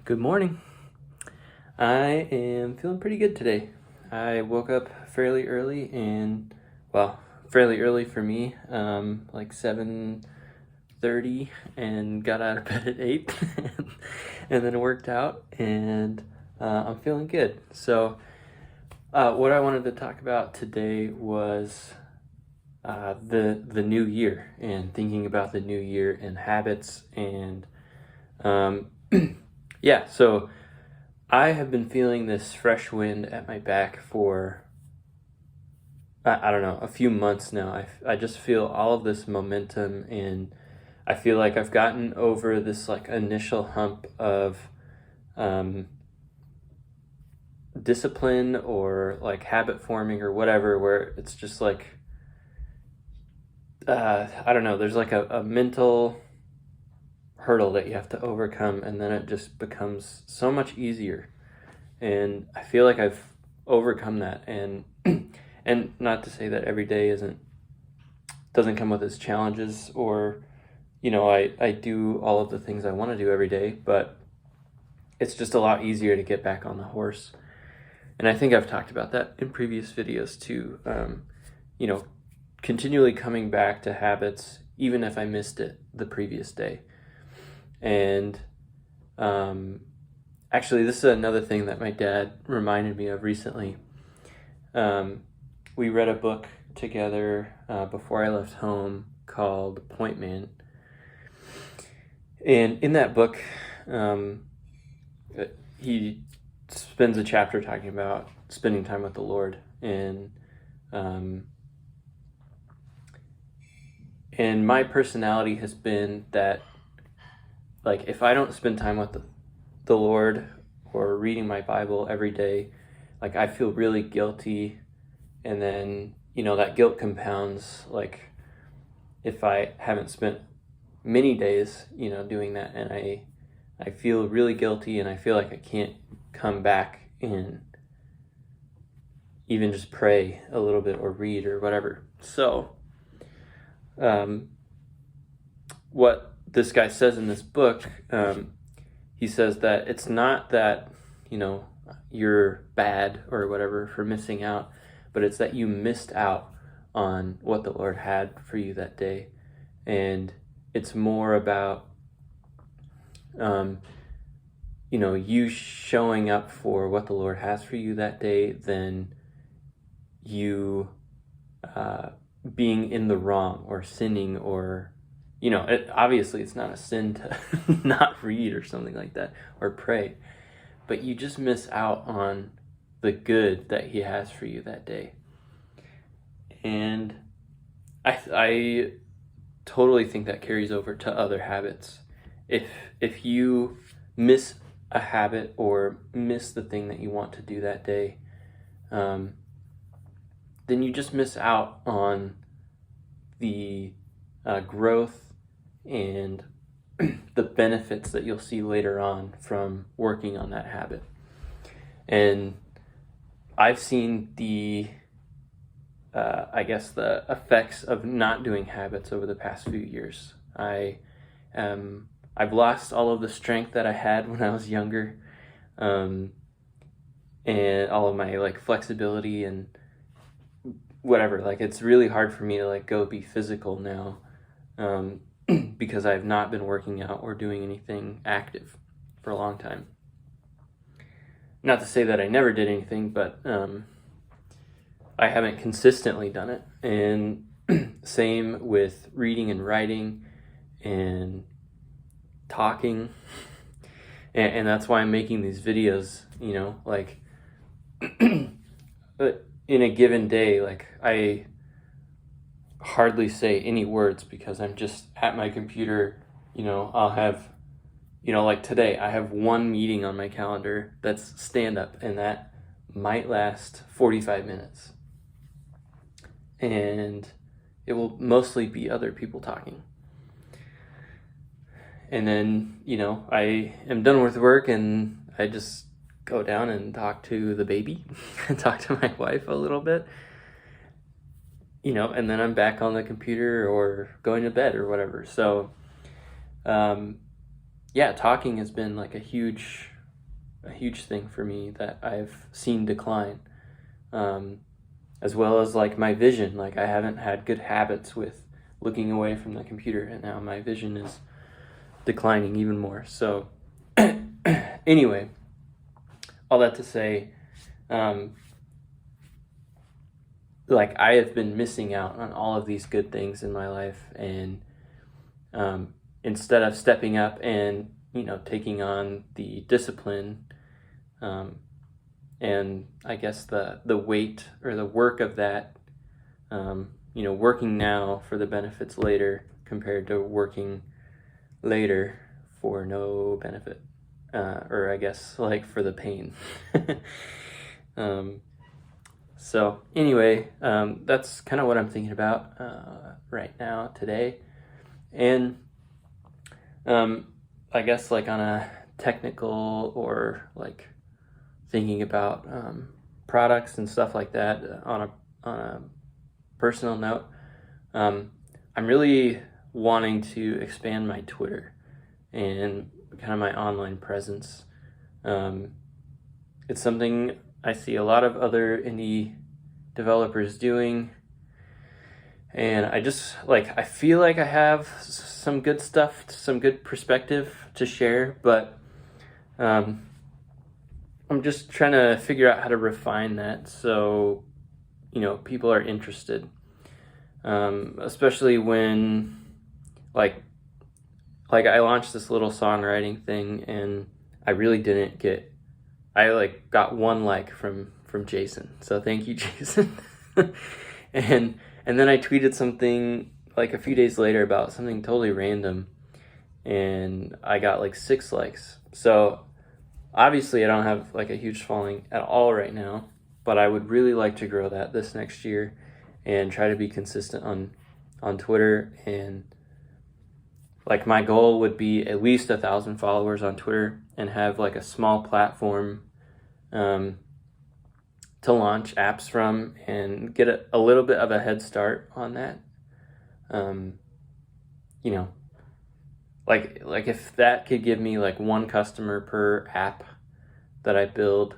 Good morning. I am feeling pretty good today. I woke up fairly early fairly early for me, like 7:30, and got out of bed at 8 and then worked out, and I'm feeling good. So what I wanted to talk about today was the new year, and thinking about the new year and habits, and yeah, so I have been feeling this fresh wind at my back for, I don't know, a few months now. I just feel all of this momentum, and I feel like I've gotten over this like initial hump of discipline or like habit forming or whatever, where it's just like, I don't know, there's like a mental hurdle that you have to overcome, and then it just becomes so much easier. And I feel like I've overcome that, and and not to say that every day doesn't come with its challenges, or I do all of the things I want to do every day, but it's just a lot easier to get back on the horse. And I think I've talked about that in previous videos too. Continually coming back to habits even if I missed it the previous day. And actually, this is another thing that my dad reminded me of recently. We read a book together before I left home called Point Man. And in that book, he spends a chapter talking about spending time with the Lord. And my personality has been that, like, if I don't spend time with the Lord or reading my Bible every day, like, I feel really guilty. And then, that guilt compounds, like, if I haven't spent many days, doing that, and I feel really guilty, and I feel like I can't come back and even just pray a little bit or read or whatever. So, what this guy says in this book, he says that it's not that, you're bad or whatever for missing out, but it's that you missed out on what the Lord had for you that day. And it's more about, you showing up for what the Lord has for you that day than you being in the wrong or sinning, or, obviously it's not a sin to not read or something like that or pray, but you just miss out on the good that he has for you that day. And I totally think that carries over to other habits. If you miss a habit or miss the thing that you want to do that day, then you just miss out on the growth and the benefits that you'll see later on from working on that habit. And I've seen the effects of not doing habits over the past few years. I've lost all of the strength that I had when I was younger, and all of my like flexibility and whatever. Like, it's really hard for me to like go be physical now, because I've not been working out or doing anything active for a long time. Not to say that I never did anything, but I haven't consistently done it. And same with reading and writing and talking. And that's why I'm making these videos, like, in a given day, like, I hardly say any words because I'm just at my computer. I'll have, like today, I have one meeting on my calendar that's stand-up, and that might last 45 minutes. And it will mostly be other people talking. And then, I am done with work, and I just go down and talk to the baby and talk to my wife a little bit, and then I'm back on the computer or going to bed or whatever. So, talking has been like a huge a huge thing for me that I've seen decline. As well as like my vision. Like I haven't had good habits with looking away from the computer, and now my vision is declining even more. So anyway, all that to say, like I have been missing out on all of these good things in my life, and instead of stepping up and taking on the discipline, and I guess the weight or the work of that, working now for the benefits later compared to working later for no benefit, or I guess like for the pain. So anyway, that's kind of what I'm thinking about right now today. And I guess like on a technical or like thinking about products and stuff like that on a personal note, I'm really wanting to expand my Twitter and kind of my online presence. It's something I see a lot of other indie developers doing, and I just I feel like I have some good stuff, some good perspective to share, but I'm just trying to figure out how to refine that so people are interested, especially when like I launched this little songwriting thing, and I really didn't get. I got one like from Jason, so thank you, Jason. and then I tweeted something like a few days later about something totally random, and I got 6 likes. So obviously I don't have a huge following at all right now, but I would really like to grow that this next year and try to be consistent on Twitter. And my goal would be at least 1,000 followers on Twitter and have a small platform to launch apps from and get a little bit of a head start on that. If that could give me 1 customer per app that I build,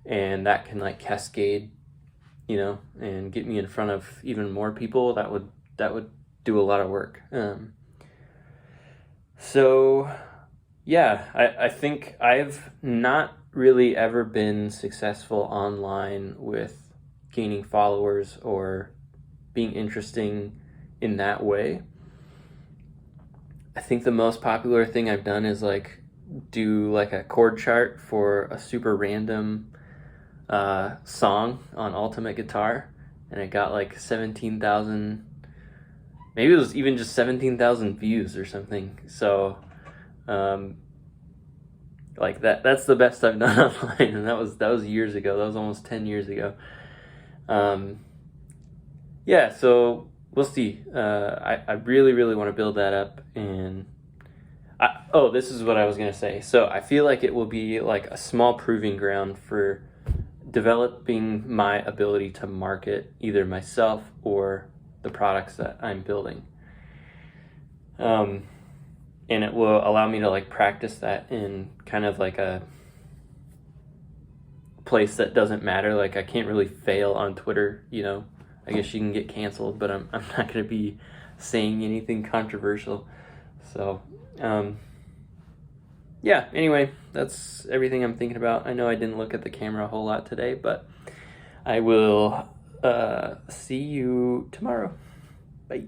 and that can cascade, and get me in front of even more people, that would do a lot of work. So yeah, I think I've not really ever been successful online with gaining followers or being interesting in that way. I think the most popular thing I've done is do a chord chart for a super random song on Ultimate Guitar, and it got 17,000, maybe it was even just 17,000 views or something. So that's the best I've done online, and that was years ago. That was almost 10 years ago. Yeah, so we'll see. I really, really want to build that up. And this is what I was going to say. So I feel like it will be a small proving ground for developing my ability to market either myself or the products that I'm building. And it will allow me to practice that in kind of a place that doesn't matter. I can't really fail on Twitter, I guess you can get canceled, but I'm not going to be saying anything controversial. So, yeah, anyway, that's everything I'm thinking about. I know I didn't look at the camera a whole lot today, but I will see you tomorrow. Bye.